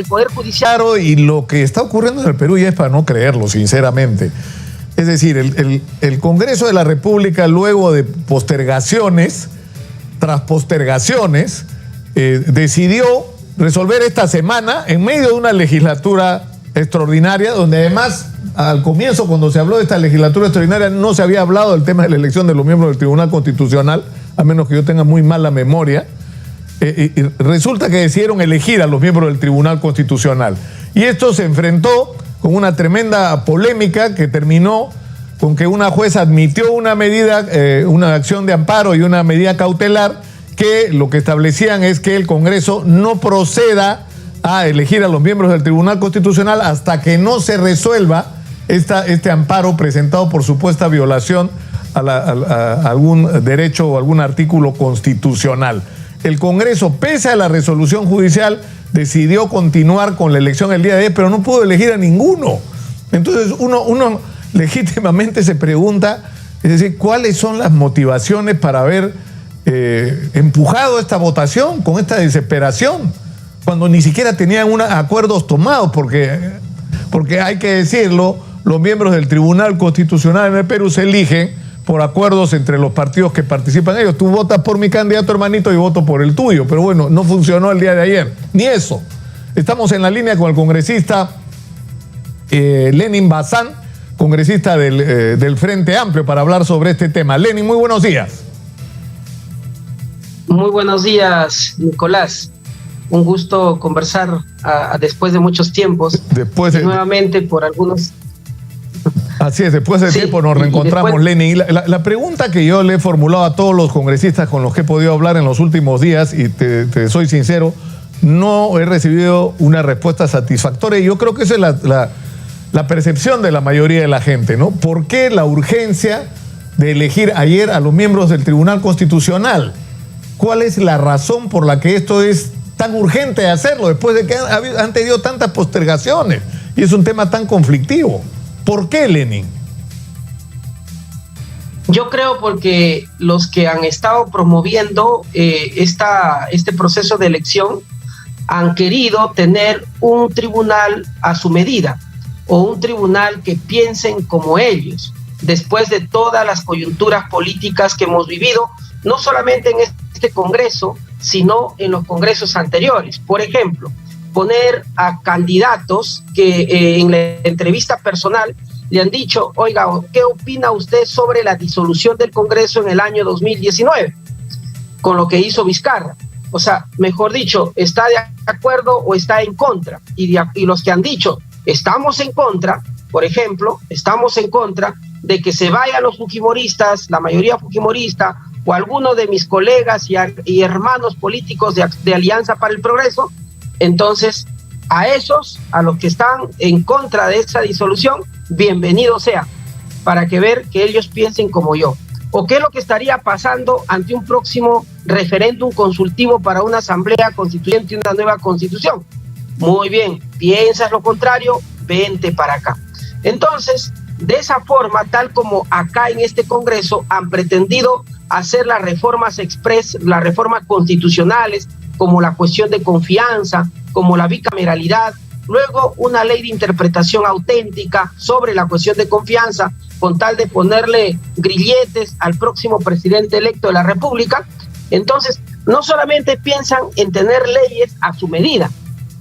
el Poder Judicial. Claro, y lo que está ocurriendo en el Perú ya es para no creerlo, sinceramente. Es decir, el Congreso de la República, luego de postergaciones, tras postergaciones, decidió resolver esta semana, en medio de una legislatura extraordinaria, donde además, al comienzo, cuando se habló de esta legislatura extraordinaria, no se había hablado del tema de la elección de los miembros del Tribunal Constitucional, a menos que yo tenga muy mala memoria. Y resulta que decidieron elegir a los miembros del Tribunal Constitucional. Y esto se enfrentó con una tremenda polémica que terminó con que una jueza admitió una medida, una acción de amparo y una medida cautelar que lo que establecían es que el Congreso no proceda a elegir a los miembros del Tribunal Constitucional hasta que no se resuelva este amparo presentado por supuesta violación a algún derecho o algún artículo constitucional. El Congreso, pese a la resolución judicial, decidió continuar con la elección el día de ayer, pero no pudo elegir a ninguno. Entonces uno legítimamente se pregunta, es decir, ¿cuáles son las motivaciones para haber empujado esta votación con esta desesperación? Cuando ni siquiera tenían acuerdos tomados, porque hay que decirlo, los miembros del Tribunal Constitucional en el Perú se eligen por acuerdos entre los partidos que participan ellos. Tú votas por mi candidato, hermanito, y voto por el tuyo. Pero bueno, no funcionó el día de ayer. Ni eso. Estamos en la línea con el congresista Lenin Bazán, congresista del Frente Amplio, para hablar sobre este tema. Lenin, muy buenos días. Muy buenos días, Nicolás. Un gusto conversar después de muchos tiempos. Nuevamente por algunos... Así es, después de tiempo nos reencontramos, Lenin. La pregunta que yo le he formulado a todos los congresistas con los que he podido hablar en los últimos días, y te soy sincero, no he recibido una respuesta satisfactoria. Y yo creo que esa es la percepción de la mayoría de la gente, ¿no? ¿Por qué la urgencia de elegir ayer a los miembros del Tribunal Constitucional? ¿Cuál es la razón por la que esto es tan urgente hacerlo después de que han tenido tantas postergaciones? Y es un tema tan conflictivo. ¿Por qué, Lenin? Yo creo porque los que han estado promoviendo este proceso de elección han querido tener un tribunal a su medida o un tribunal que piensen como ellos, después de todas las coyunturas políticas que hemos vivido, no solamente en este Congreso, sino en los congresos anteriores. Por ejemplo, poner a candidatos que en la entrevista personal le han dicho, oiga, ¿qué opina usted sobre la disolución del Congreso en el año 2019? Con lo que hizo Vizcarra. O sea, mejor dicho, ¿está de acuerdo o está en contra? Y los que han dicho, estamos en contra, por ejemplo, estamos en contra de que se vayan los fujimoristas, la mayoría fujimorista, o alguno de mis colegas y hermanos políticos de Alianza para el Progreso. Entonces, a los que están en contra de esa disolución, bienvenido sea, para ver que ellos piensen como yo. ¿O qué es lo que estaría pasando ante un próximo referéndum consultivo para una asamblea constituyente y una nueva constitución? Muy bien, piensas lo contrario, vente para acá. Entonces, de esa forma, tal como acá en este Congreso han pretendido hacer las reformas express, las reformas constitucionales, como la cuestión de confianza, como la bicameralidad, luego una ley de interpretación auténtica sobre la cuestión de confianza, con tal de ponerle grilletes al próximo presidente electo de la República. Entonces, no solamente piensan en tener leyes a su medida,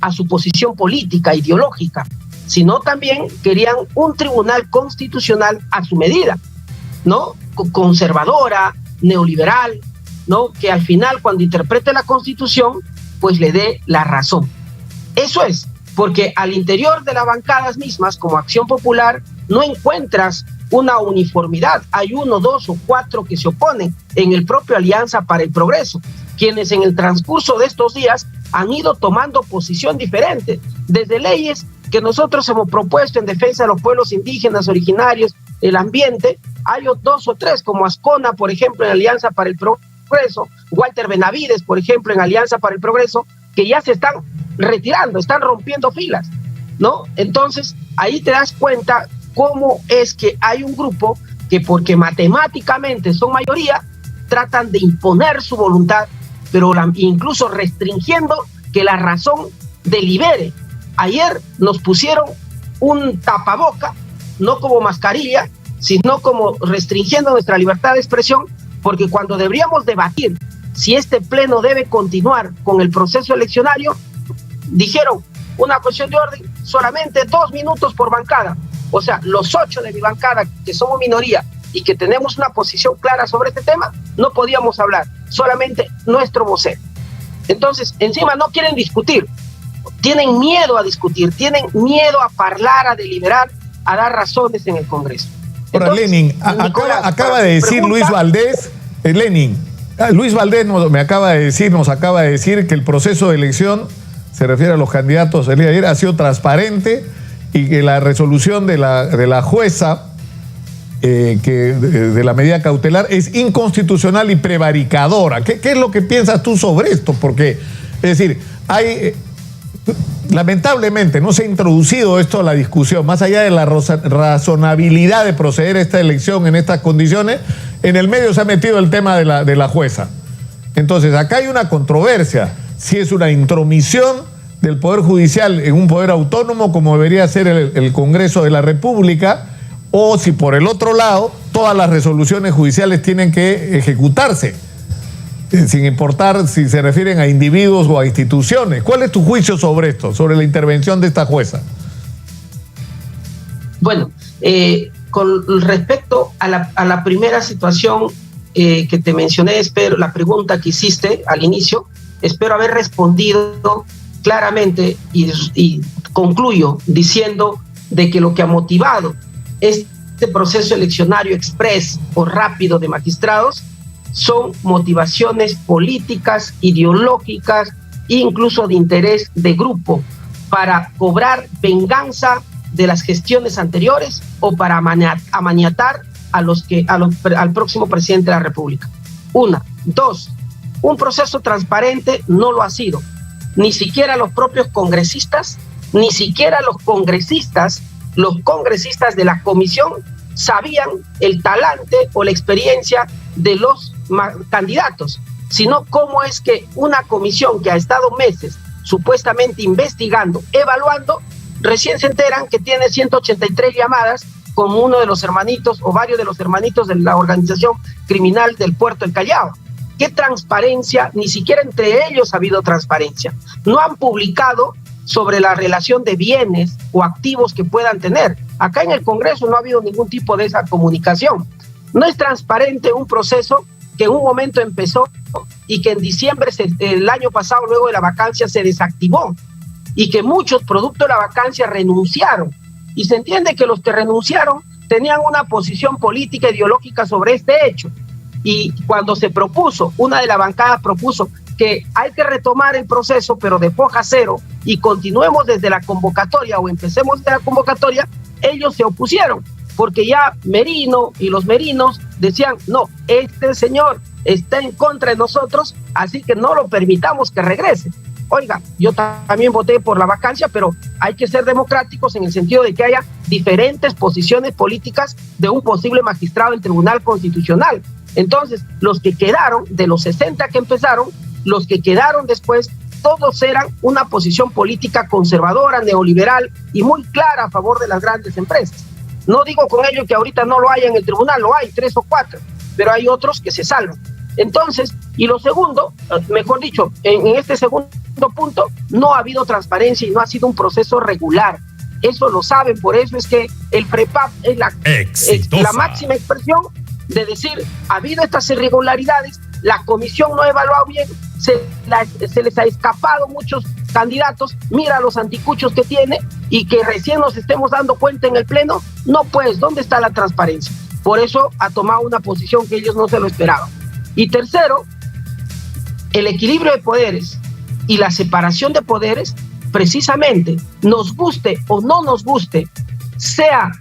a su posición política, ideológica, sino también querían un tribunal constitucional a su medida, ¿no? Conservadora, neoliberal, ¿no? Que al final, cuando interprete la Constitución, pues le dé la razón. Eso es, porque al interior de las bancadas mismas, como Acción Popular, no encuentras una uniformidad. Hay 1, 2 o 4 que se oponen en el propio Alianza para el Progreso, quienes en el transcurso de estos días han ido tomando posición diferente, desde leyes que nosotros hemos propuesto en defensa de los pueblos indígenas originarios, el ambiente. Hay 2 o 3, como Ascona, por ejemplo, en Alianza para el Progreso, Walter Benavides, por ejemplo, en Alianza para el Progreso, que ya se están retirando, están rompiendo filas, ¿no? Entonces, ahí te das cuenta cómo es que hay un grupo que, porque matemáticamente son mayoría, tratan de imponer su voluntad, pero incluso restringiendo que la razón delibere Ayer nos pusieron un tapaboca, no como mascarilla, sino como restringiendo nuestra libertad de expresión, porque cuando deberíamos debatir si este pleno debe continuar con el proceso eleccionario, dijeron una cuestión de orden, solamente 2 minutos por bancada. O sea, los 8 de mi bancada, que somos minoría y que tenemos una posición clara sobre este tema, no podíamos hablar, solamente nuestro vocero. Entonces, encima no quieren discutir, tienen miedo a discutir, tienen miedo a hablar, a deliberar, a dar razones en el Congreso. Ahora, entonces, Lenin, Nicolás, acaba de decir Luis Valdés, Luis Valdés nos acaba de decir que el proceso de elección, se refiere a los candidatos el día de ayer, ha sido transparente y que la resolución de la jueza de la medida cautelar es inconstitucional y prevaricadora. ¿Qué es lo que piensas tú sobre esto? Porque, es decir, lamentablemente no se ha introducido esto a la discusión, más allá de la razonabilidad de proceder a esta elección en estas condiciones, en el medio se ha metido el tema de la jueza. Entonces, acá hay una controversia, si es una intromisión del Poder Judicial en un poder autónomo como debería ser el Congreso de la República, o si por el otro lado todas las resoluciones judiciales tienen que ejecutarse, sin importar si se refieren a individuos o a instituciones. ¿Cuál es tu juicio sobre esto, sobre la intervención de esta jueza? Bueno, con respecto a la primera situación que te mencioné, espero, la pregunta que hiciste al inicio, espero haber respondido claramente y concluyo diciendo de que lo que ha motivado este proceso eleccionario express o rápido de magistrados son motivaciones políticas, ideológicas e incluso de interés de grupo para cobrar venganza de las gestiones anteriores o para amaniatar al próximo presidente de la República. 1. 2. Un proceso transparente no lo ha sido. Ni siquiera los propios congresistas, ni siquiera los congresistas de la comisión sabían el talante o la experiencia de los candidatos, sino cómo es que una comisión que ha estado meses supuestamente investigando, evaluando, recién se enteran que tiene 183 llamadas con uno de los hermanitos o varios de los hermanitos de la organización criminal del Puerto del Callao. ¿Qué transparencia? Ni siquiera entre ellos ha habido transparencia. No han publicado sobre la relación de bienes o activos que puedan tener. Acá en el Congreso no ha habido ningún tipo de esa comunicación. No es transparente un proceso que en un momento empezó y que en diciembre el año pasado, luego de la vacancia, se desactivó y que muchos, producto de la vacancia, renunciaron. Y se entiende que los que renunciaron tenían una posición política ideológica sobre este hecho. Y cuando se propuso, una de las bancadas propuso que hay que retomar el proceso, pero de foja cero, y continuemos desde la convocatoria o empecemos desde la convocatoria, ellos se opusieron, porque ya Merino y los merinos decían, no, este señor está en contra de nosotros, así que no lo permitamos que regrese. Oiga, yo también voté por la vacancia, pero hay que ser democráticos en el sentido de que haya diferentes posiciones políticas de un posible magistrado del Tribunal Constitucional. Entonces, los que quedaron, de los 60 que empezaron, los que quedaron después, todos eran una posición política conservadora, neoliberal y muy clara a favor de las grandes empresas. No digo con ello que ahorita no lo haya en el tribunal, lo hay, 3 o 4, pero hay otros que se salvan. Entonces, y lo segundo, mejor dicho, en este segundo punto, no ha habido transparencia y no ha sido un proceso regular. Eso lo saben, por eso es que el FREPAP es la máxima expresión de decir, ha habido estas irregularidades, la comisión no ha evaluado bien, se les ha escapado muchos candidatos, mira los anticuchos que tiene y que recién nos estemos dando cuenta en el pleno. No, pues, ¿dónde está la transparencia? Por eso ha tomado una posición que ellos no se lo esperaban. Y tercero, el equilibrio de poderes y la separación de poderes, precisamente, nos guste o no nos guste, sea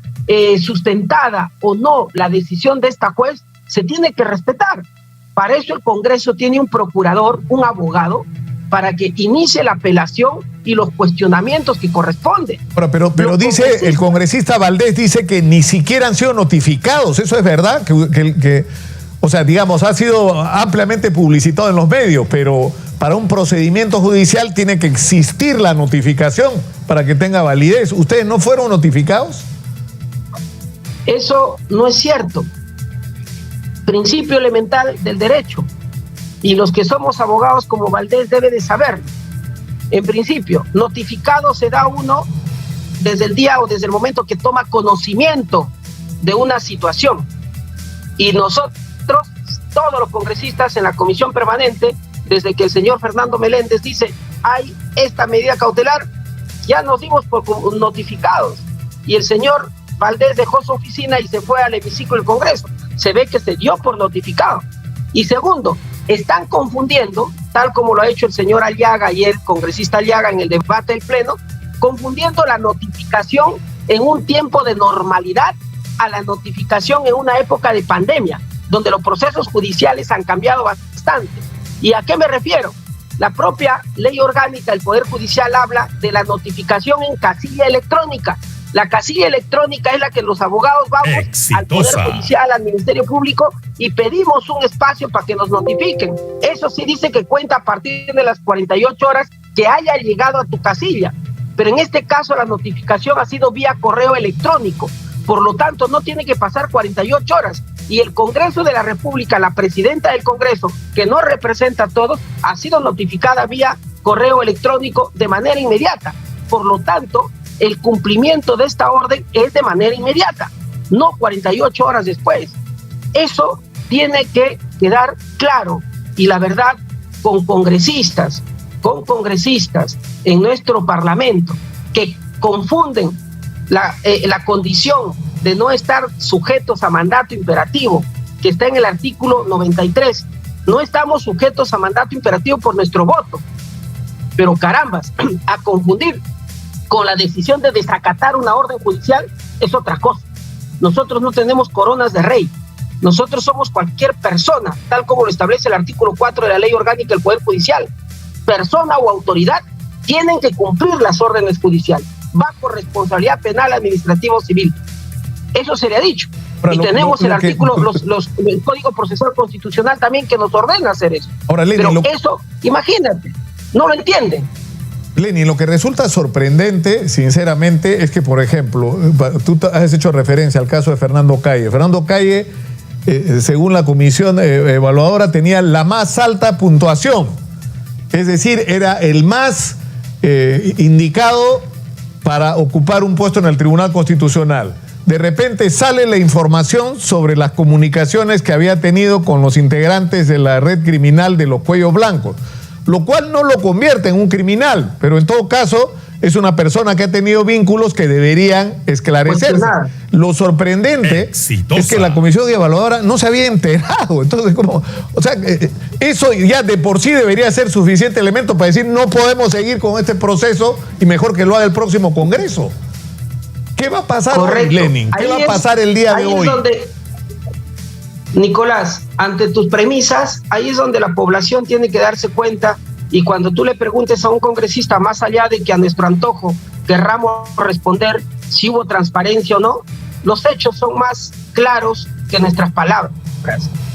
sustentada o no la decisión de esta juez, se tiene que respetar. Para eso el Congreso tiene un procurador, un abogado, para que inicie la apelación y los cuestionamientos que corresponden. Pero dice, el congresista Valdés dice que ni siquiera han sido notificados. ¿Eso es verdad? O sea, digamos, ha sido ampliamente publicitado en los medios, pero para un procedimiento judicial tiene que existir la notificación para que tenga validez. ¿Ustedes no fueron notificados? Eso no es cierto. Principio elemental del derecho. Y los que somos abogados como Valdés debe de saberlo. En principio, notificado se da uno desde el día o desde el momento que toma conocimiento de una situación. Y nosotros, todos los congresistas en la comisión permanente, desde que el señor Fernando Meléndez dice hay esta medida cautelar, ya nos dimos por notificados. Y el señor Valdés dejó su oficina y se fue al hemiciclo del Congreso. Se ve que se dio por notificado. Y segundo, están confundiendo, tal como lo ha hecho el señor Aliaga y el congresista Aliaga en el debate del Pleno, confundiendo la notificación en un tiempo de normalidad a la notificación en una época de pandemia, donde los procesos judiciales han cambiado bastante. ¿Y a qué me refiero? La propia ley orgánica del Poder Judicial habla de la notificación en casilla electrónica. La casilla electrónica es la que los abogados vamos al Poder Judicial, al Ministerio Público y pedimos un espacio para que nos notifiquen. Eso sí dice que cuenta a partir de las 48 horas que haya llegado a tu casilla. Pero en este caso la notificación ha sido vía correo electrónico. Por lo tanto, no tiene que pasar 48 horas. Y el Congreso de la República, la presidenta del Congreso, que no representa a todos, ha sido notificada vía correo electrónico de manera inmediata. Por lo tanto, el cumplimiento de esta orden es de manera inmediata, no 48 horas después. Eso tiene que quedar claro. Y la verdad, con congresistas en nuestro Parlamento que confunden la condición de no estar sujetos a mandato imperativo, que está en el artículo 93. No estamos sujetos a mandato imperativo por nuestro voto, pero carambas, a confundir con la decisión de desacatar una orden judicial es otra cosa. Nosotros no tenemos coronas de rey. Nosotros somos cualquier persona, tal como lo establece el artículo 4 de la Ley Orgánica del Poder Judicial. Persona o autoridad tienen que cumplir las órdenes judiciales bajo responsabilidad penal, administrativa o civil. Eso se le ha dicho. Y tenemos el artículo, el Código Procesal Constitucional también que nos ordena hacer eso. Ahora, Lenny, pero eso, imagínate, no lo entienden. Lenny, lo que resulta sorprendente, sinceramente, es que, por ejemplo, tú has hecho referencia al caso de Fernando Calle. Fernando Calle, según la comisión evaluadora, tenía la más alta puntuación. Es decir, era el más indicado para ocupar un puesto en el Tribunal Constitucional. De repente sale la información sobre las comunicaciones que había tenido con los integrantes de la red criminal de los Cuellos Blancos, lo cual no lo convierte en un criminal, pero en todo caso es una persona que ha tenido vínculos que deberían esclarecerse. Lo sorprendente es que la comisión evaluadora no se había enterado. Entonces, eso ya de por sí debería ser suficiente elemento para decir no podemos seguir con este proceso y mejor que lo haga el próximo Congreso. ¿Qué va a pasar hoy, Lenin? ¿Qué va a pasar el día de hoy? Nicolás, ante tus premisas, ahí es donde la población tiene que darse cuenta, y cuando tú le preguntes a un congresista, más allá de que a nuestro antojo querramos responder si hubo transparencia o no, los hechos son más claros que nuestras palabras.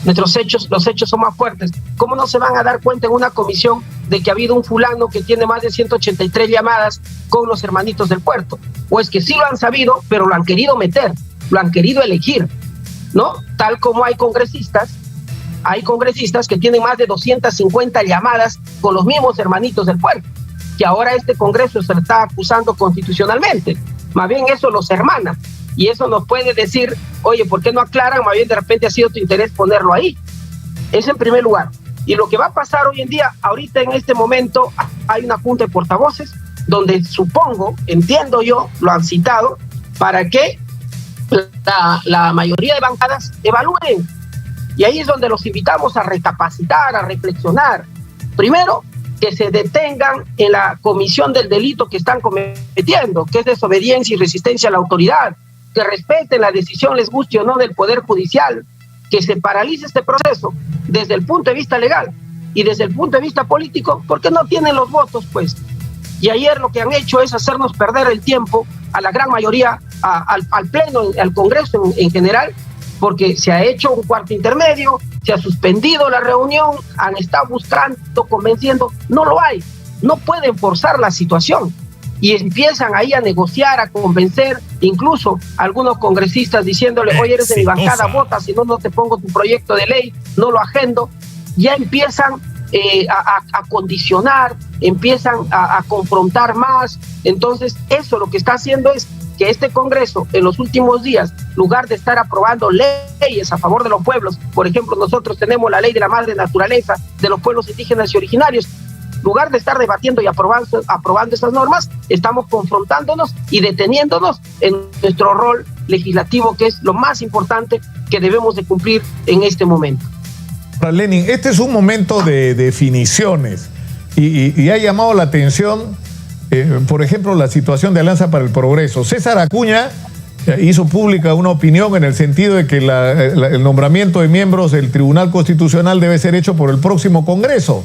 Los hechos son más fuertes. ¿Cómo no se van a dar cuenta en una comisión de que ha habido un fulano que tiene más de 183 llamadas con los hermanitos del puerto? O es que sí lo han sabido, pero lo han querido meter, lo han querido elegir, ¿no? Tal como hay congresistas que tienen más de 250 llamadas con los mismos hermanitos del puerto, que ahora este Congreso se está acusando constitucionalmente. Más bien eso los hermana. Y eso nos puede decir, oye, ¿por qué no aclaran? Más bien de repente ha sido tu interés ponerlo ahí. Eso en primer lugar. Y lo que va a pasar hoy en día, ahorita en este momento, hay una junta de portavoces donde supongo, entiendo yo, lo han citado, para que la mayoría de bancadas evalúen. Y ahí es donde los invitamos a recapacitar, a reflexionar. Primero, que se detengan en la comisión del delito que están cometiendo, que es desobediencia y resistencia a la autoridad, que respeten la decisión, les guste o no, del Poder Judicial, que se paralice este proceso desde el punto de vista legal y desde el punto de vista político, porque no tienen los votos, pues. Y ayer lo que han hecho es hacernos perder el tiempo a la gran mayoría, al Pleno, al Congreso en general, porque se ha hecho un cuarto intermedio, se ha suspendido la reunión, han estado buscando, convenciendo, no lo hay, no pueden forzar la situación y empiezan ahí a negociar, a convencer, incluso algunos congresistas diciéndole, oye, eres de mi bancada, vota, si no, no te pongo tu proyecto de ley, no lo agendo. Ya empiezan a condicionar, empiezan a confrontar más. Entonces eso lo que está haciendo es que este Congreso en los últimos días, en lugar de estar aprobando leyes a favor de los pueblos, por ejemplo, nosotros tenemos la ley de la madre naturaleza de los pueblos indígenas y originarios, en lugar de estar debatiendo y aprobando esas normas, estamos confrontándonos y deteniéndonos en nuestro rol legislativo, que es lo más importante que debemos de cumplir en este momento. Lenin, este es un momento de definiciones y ha llamado la atención, por ejemplo, la situación de Alianza para el Progreso. César Acuña hizo pública una opinión en el sentido de que el nombramiento de miembros del Tribunal Constitucional debe ser hecho por el próximo Congreso,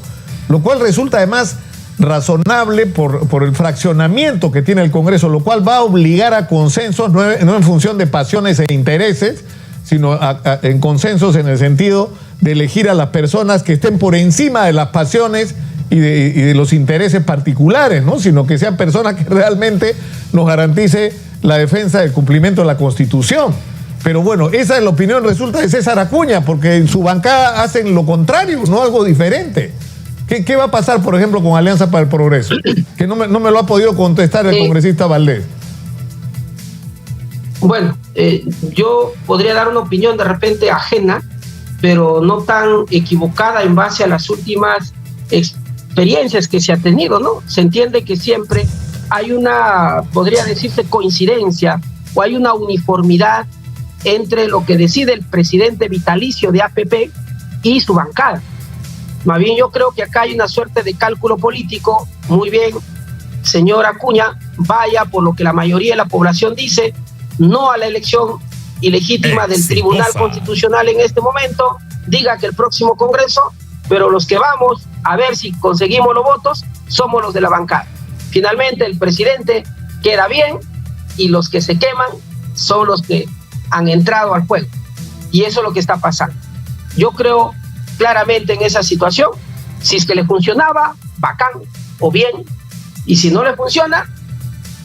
lo cual resulta además razonable por el fraccionamiento que tiene el Congreso, lo cual va a obligar a consensos, no en función de pasiones e intereses, sino en consensos en el sentido de elegir a las personas que estén por encima de las pasiones y de los intereses particulares, ¿no? Sino que sean personas que realmente nos garantice la defensa del cumplimiento de la Constitución. Pero bueno, esa es la opinión, resulta, de César Acuña, porque en su bancada hacen lo contrario, no algo diferente. ¿Qué va a pasar, por ejemplo, con Alianza para el Progreso? Que no me lo ha podido contestar el congresista Valdés. Bueno, yo podría dar una opinión de repente ajena, pero no tan equivocada en base a las últimas experiencias que se ha tenido, ¿no? Se entiende que siempre hay una, podría decirse, coincidencia o hay una uniformidad entre lo que decide el presidente vitalicio de APP y su bancada. Más bien yo creo que acá hay una suerte de cálculo político. Muy bien, señor Acuña, vaya por lo que la mayoría de la población dice, no a la elección ilegítima del Tribunal Constitucional en este momento, diga que el próximo Congreso, pero los que vamos a ver si conseguimos los votos somos los de la bancada. Finalmente el presidente queda bien y los que se queman son los que han entrado al juego. Y eso es lo que está pasando. Yo creo claramente en esa situación, si es que le funcionaba, bacán o bien, y si no le funciona,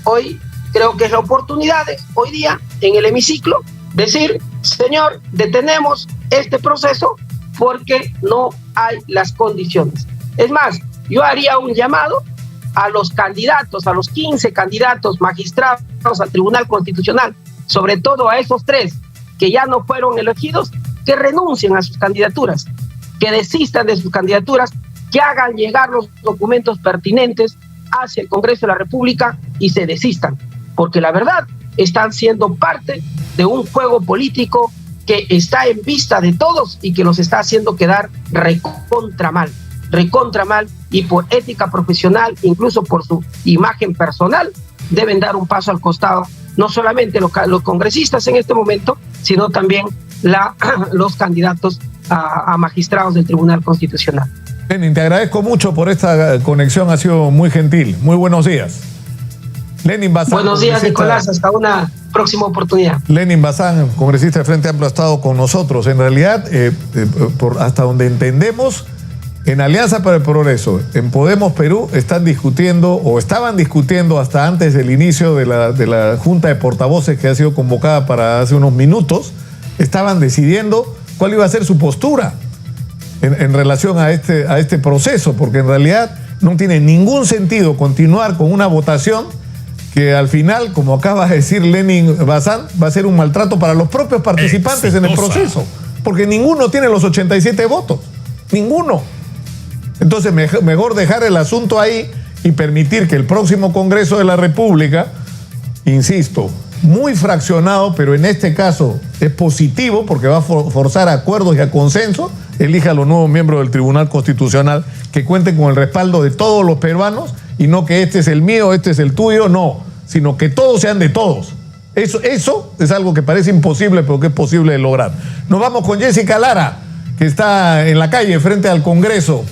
hoy creo que es la oportunidad de, hoy día en el hemiciclo, decir, señor, detenemos este proceso porque no hay las condiciones. Es más, yo haría un llamado a los candidatos, a los 15 candidatos magistrados al Tribunal Constitucional, sobre todo a esos 3 que ya no fueron elegidos, que renuncien a sus candidaturas, que desistan de sus candidaturas, que hagan llegar los documentos pertinentes hacia el Congreso de la República y se desistan, porque la verdad están siendo parte de un juego político que está en vista de todos y que los está haciendo quedar recontra mal, y por ética profesional, incluso por su imagen personal, deben dar un paso al costado, no solamente los congresistas en este momento, sino también los candidatos a magistrados del Tribunal Constitucional. Lenin, te agradezco mucho por esta conexión, ha sido muy gentil. Muy buenos días. Lenin Bazán. Buenos días, Nicolás, hasta una próxima oportunidad. Lenin Bazán, congresista del Frente Amplio, ha estado con nosotros. En realidad, hasta donde entendemos, en Alianza para el Progreso, en Podemos Perú, estaban discutiendo hasta antes del inicio de la Junta de Portavoces que ha sido convocada para hace unos minutos, estaban decidiendo cuál iba a ser su postura en relación a este proceso, porque en realidad no tiene ningún sentido continuar con una votación que al final, como acaba de decir Lenin Bazán, va a ser un maltrato para los propios participantes en el proceso, porque ninguno tiene los 87 votos, ninguno. Entonces mejor dejar el asunto ahí y permitir que el próximo Congreso de la República, insisto, muy fraccionado, pero en este caso es positivo porque va a forzar acuerdos y a consenso, elija a los nuevos miembros del Tribunal Constitucional que cuenten con el respaldo de todos los peruanos y no que este es el mío, este es el tuyo, no, sino que todos sean de todos. Eso es algo que parece imposible, pero que es posible de lograr. Nos vamos con Jessica Lara, que está en la calle frente al Congreso.